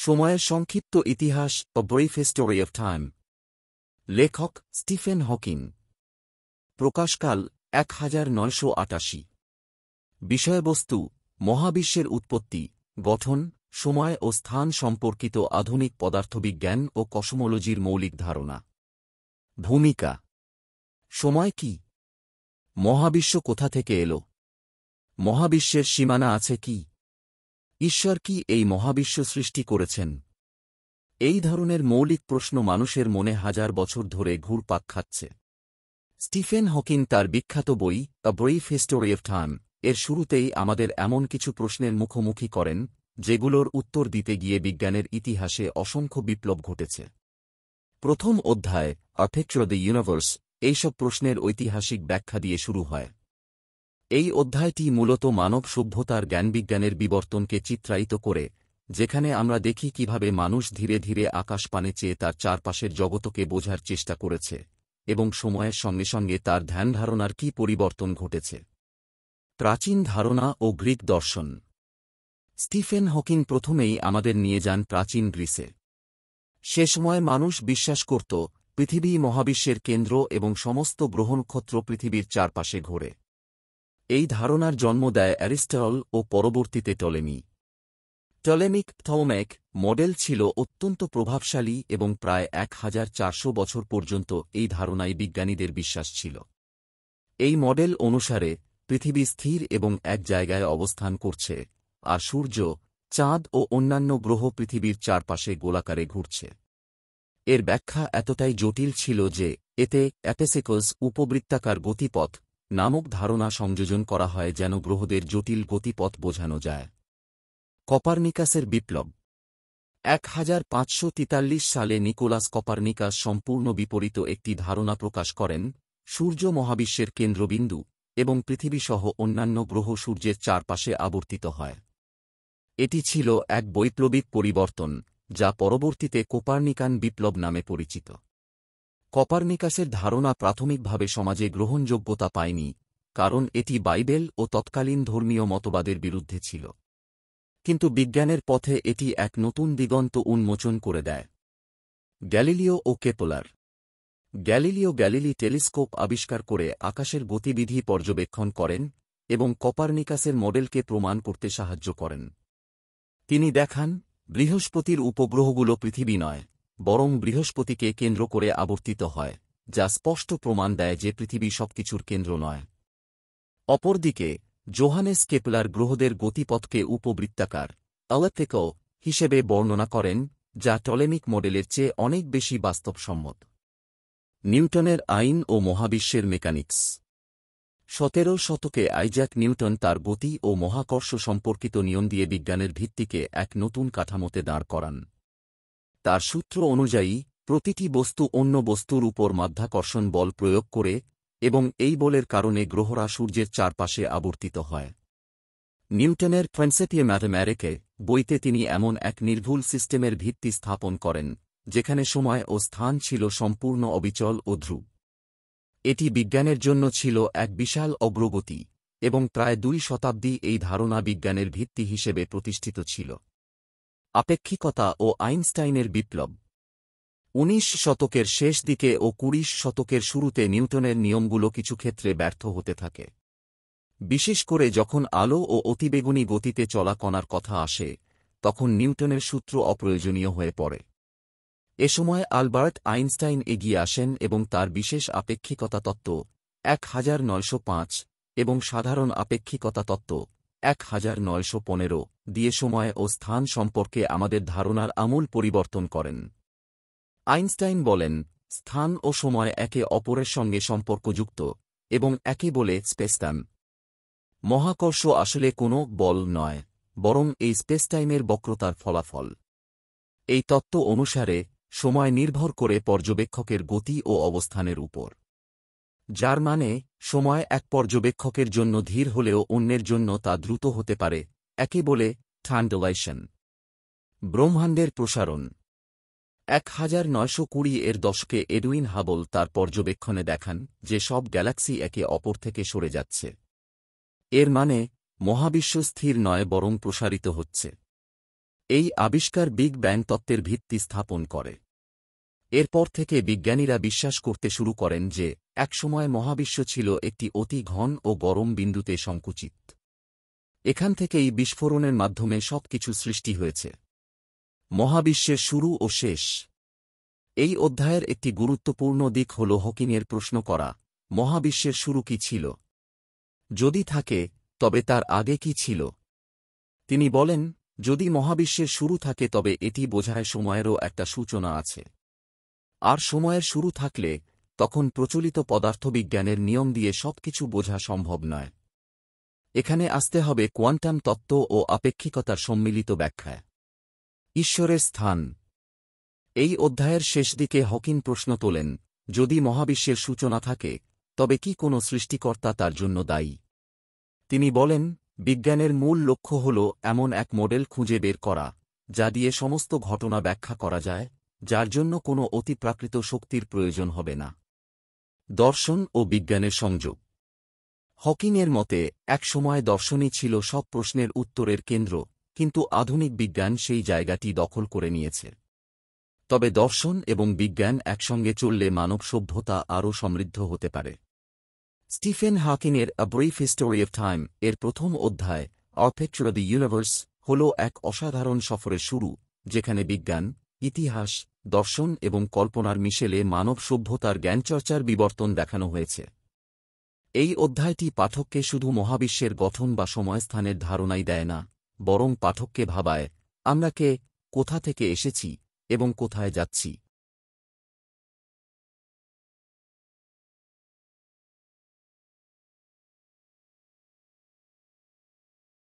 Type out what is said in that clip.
সময়ের সংক্ষিপ্ত ইতিহাস, A Brief History of Time। লেখক স্টিফেন হকিং। প্রকাশকাল 1988। বিষয়বস্তু মহাবিশ্বের উৎপত্তি, গঠন, সময় ও স্থান সম্পর্কিত আধুনিক পদার্থবিজ্ঞান ও কসমোলজির মৌলিক ধারণা। ভূমিকা। সময় কি? মহাবিশ্ব কোথা থেকে এলো? মহাবিশ্বের সীমানা আছে কি? ঈশ্বর কি এই মহাবিশ্ব সৃষ্টি করেছেন? এই ধরনের মৌলিক প্রশ্ন মানুষের মনে হাজার বছর ধরে ঘুরপাক খাচ্ছে। স্টিফেন হকিং তার বিখ্যাত বই A Brief History of Time এর শুরুতেই আমাদের এমন কিছু প্রশ্নের মুখোমুখি করেন যেগুলোর উত্তর দিতে গিয়ে বিজ্ঞানের ইতিহাসে অসংখ্য বিপ্লব ঘটেছে। প্রথম অধ্যায় A Picture of the Universe এইসব প্রশ্নের ঐতিহাসিক ব্যাখ্যা দিয়ে শুরু হয়। এই অধ্যায়টি মূলত মানব সভ্যতার জ্ঞানবিজ্ঞানের বিবর্তনকে চিত্রায়িত করে, যেখানে আমরা দেখি কিভাবে মানুষ ধীরে ধীরে আকাশপানে চেয়ে তার চারপাশের জগতকে বোঝার চেষ্টা করেছে এবং সময়ের সঙ্গে সঙ্গে তার ধ্যানধারণার কী পরিবর্তন ঘটেছে। প্রাচীন ধারণা ও গ্রিক দর্শন। স্টিফেন হকিং প্রথমেই আমাদের নিয়ে যান প্রাচীন গ্রিসে। সে সময় মানুষ বিশ্বাস করত পৃথিবী মহাবিশ্বের কেন্দ্র এবং সমস্ত গ্রহ-নক্ষত্র পৃথিবীর চারপাশে ঘোরে। এই ধারণার জন্ম দেয় অ্যারিস্টটল ও পরবর্তীতে টলেমি। টলেমিক মডেল ছিল অত্যন্ত প্রভাবশালী এবং প্রায় 1400 বছর পর্যন্ত এই ধারণায় বিজ্ঞানীদের বিশ্বাস ছিল। এই মডেল অনুসারে পৃথিবী স্থির এবং এক জায়গায় অবস্থান করছে, আর সূর্য, চাঁদ ও অন্যান্য গ্রহ পৃথিবীর চারপাশে গোলাকারে ঘুরছে। এর ব্যাখ্যা এতটাই জটিল ছিল যে এতে অ্যাপেসিকলস উপবৃত্তাকার গতিপথ নামক ধারণা সংযোজন করা হয় যেন গ্রহদের জটিল গতিপথ বোঝানো যায়। কপারনিকাসের বিপ্লব। 1543 সালে নিকোলাস কপারনিকাস সম্পূর্ণ বিপরীত একটি ধারণা প্রকাশ করেন, সূর্য মহাবিশ্বের কেন্দ্রবিন্দু এবং পৃথিবীসহ অন্যান্য গ্রহ সূর্যের চারপাশে আবর্তিত হয়। এটি ছিল এক বৈপ্লবিক পরিবর্তন, যা পরবর্তীতে কোপার্নিকান বিপ্লব নামে পরিচিত। কপারনিকাসের ধারণা প্রাথমিকভাবে সমাজে গ্রহণযোগ্যতা পায়নি, কারণ এটি বাইবেল ও তৎকালীন ধর্মীয় মতবাদের বিরুদ্ধে ছিল। কিন্তু বিজ্ঞানের পথে এটি এক নতুন দিগন্ত উন্মোচন করে দেয়। গ্যালিলিও ও কেপলার। গ্যালিলিও গ্যালিলি টেলিস্কোপ আবিষ্কার করে আকাশের গতিবিধি পর্যবেক্ষণ করেন এবং কপারনিকাসের মডেলকে প্রমাণ করতে সাহায্য করেন। তিনি দেখান, বৃহস্পতির উপগ্রহগুলো পৃথিবী নয়, বরং বৃহস্পতিকে কেন্দ্র করে আবর্তিত হয়, যা স্পষ্ট প্রমাণ দেয় যে পৃথিবী সবকিছুর কেন্দ্র নয়। অপরদিকে জোহানেস কেপলার গ্রহদের গতিপথকে উপবৃত্তাকার এলিপ্টিক্যাল হিসেবে বর্ণনা করেন, যা টলেমিক মডেলের চেয়ে অনেক বেশি বাস্তবসম্মত। নিউটনের আইন ও মহাবিশ্বের মেকানিক্স। 17 শতকে আইজ্যাক নিউটন তার গতি ও মহাকর্ষ সম্পর্কিত নিয়ম দিয়ে বিজ্ঞানের ভিত্তিকে এক নতুন কাঠামোতে দাঁড় করান। তার সূত্র অনুযায়ী প্রতিটি বস্তু অন্য বস্তুর উপর মাধ্যাকর্ষণ বল প্রয়োগ করে এবং এই বলের কারণে গ্রহরা সূর্যের চারপাশে আবর্তিত হয়। নিউটনের প্রিন্সিপিয়া ম্যাথমেটিকা বইতে তিনি এমন এক নির্ভুল সিস্টেমের ভিত্তি স্থাপন করেন, যেখানে সময় ও স্থান ছিল সম্পূর্ণ অবিচল ও ধ্রুব। এটি বিজ্ঞানের জন্য ছিল এক বিশাল অগ্রগতি এবং প্রায় 2 শতাব্দী এই ধারণা বিজ্ঞানের ভিত্তি হিসেবে প্রতিষ্ঠিত ছিল। আপেক্ষিকতা ও আইনস্টাইনের বিপ্লব। 19 শতকের শেষ দিকে ও 20 শতকের শুরুতে নিউটনের নিয়মগুলো কিছু ক্ষেত্রে ব্যর্থ হতে থাকে। বিশেষ করে যখন আলো ও অতিবেগুনি গতিতে চলা কণার কথা আসে, তখন নিউটনের সূত্র অপ্রয়োজনীয় হয়ে পড়ে। এ সময় আলবার্ট আইনস্টাইন এগিয়ে আসেন এবং তার বিশেষ আপেক্ষিকতা তত্ত্ব 1905 এবং সাধারণ আপেক্ষিকতা তত্ত্ব 1915 দিয়ে সময় ও স্থান সম্পর্কে আমাদের ধারণার আমূল পরিবর্তন করেন। আইনস্টাইন বলেন, স্থান ও সময় একে অপরের সঙ্গে সম্পর্কযুক্ত এবং একে বলে স্পেসটাইম। মহাকর্ষ আসলে কোনো বল নয়, বরং এই স্পেসটাইমের বক্রতার ফলাফল। এই তত্ত্ব অনুসারে সময় নির্ভর করে পর্যবেক্ষকের গতি ও অবস্থানের উপর, যার মানে সময় এক পর্যবেক্ষকের জন্য ধীর হলেও অন্যের জন্য তা দ্রুত হতে পারে, একে বলে টাইম ডিলেশন। ব্রহ্মাণ্ডের প্রসারণ। 1920 এর দশকে এডুইন হাবল তার পর্যবেক্ষণে দেখান যে সব গ্যালাক্সি একে অপর থেকে সরে যাচ্ছে। এর মানে মহাবিশ্ব স্থির নয় বরং প্রসারিত হচ্ছে। এই আবিষ্কার বিগ ব্যাং তত্ত্বের ভিত্তি স্থাপন করে। এরপর থেকে বিজ্ঞানীরা বিশ্বাস করতে শুরু করেন যে একসময় মহাবিশ্ব ছিল একটি অতি ঘন ও গরম বিন্দুতে সংকুচিত। এখান থেকেই বিস্ফোরণের মাধ্যমে সবকিছু সৃষ্টি হয়েছে। মহাবিশ্বের শুরু ও শেষ। এই অধ্যায়ের একটি গুরুত্বপূর্ণ দিক হল হকিংয়ের প্রশ্ন করা, মহাবিশ্বের শুরু কি ছিল? যদি থাকে, তবে তার আগে কি ছিল? তিনি বলেন, যদি মহাবিশ্বের শুরু থাকে তবে এটি বোঝায় সময়েরও একটা সূচনা আছে। আর সময়ের শুরু থাকলে তখন প্রচলিত পদার্থবিজ্ঞানের নিয়ম দিয়ে সবকিছু বোঝা সম্ভব নয়। এখানে আসতে হবে কোয়ান্টাম তত্ত্ব ও আপেক্ষিকতার সম্মিলিত ব্যাখ্যায়। ঈশ্বরের স্থান। এই অধ্যায়ের শেষ দিকে হকিং প্রশ্ন তোলেন, যদি মহাবিশ্বের সূচনা থাকে, তবে কি কোনো সৃষ্টিকর্তা তার জন্য দায়ী? তিনি বলেন, বিজ্ঞানের মূল লক্ষ্য হল এমন এক মডেল খুঁজে বের করা, যা দিয়ে সমস্ত ঘটনা ব্যাখ্যা করা যায়, যার জন্য কোনো অতিপ্রাকৃত শক্তির প্রয়োজন হবে না। দর্শন ও বিজ্ঞানের সংযোগ। হকিংয়ের মতে একসময় দর্শনই ছিল সব প্রশ্নের উত্তরের কেন্দ্র, কিন্তু আধুনিক বিজ্ঞান সেই জায়গাটি দখল করে নিয়েছে। তবে দর্শন এবং বিজ্ঞান একসঙ্গে চললে মানব সভ্যতা আরও সমৃদ্ধ হতে পারে। স্টিফেন হকিংয়ের a brief history of time এর প্রথম অধ্যায়, our picture of the universe, হল এক অসাধারণ সফরের শুরু, যেখানে বিজ্ঞান, ইতিহাস, দর্শন এবং কল্পনার মিশেলে মানব সভ্যতার জ্ঞানচর্চার বিবর্তন দেখানো হয়েছে। এই অধ্যায়টি পাঠককে শুধু মহাবিশ্বের গঠন বা সময়স্থানের ধারণাই দেয় না, বরং পাঠককে ভাবায়, আমরা কে, কোথা থেকে এসেছি এবং কোথায় যাচ্ছি।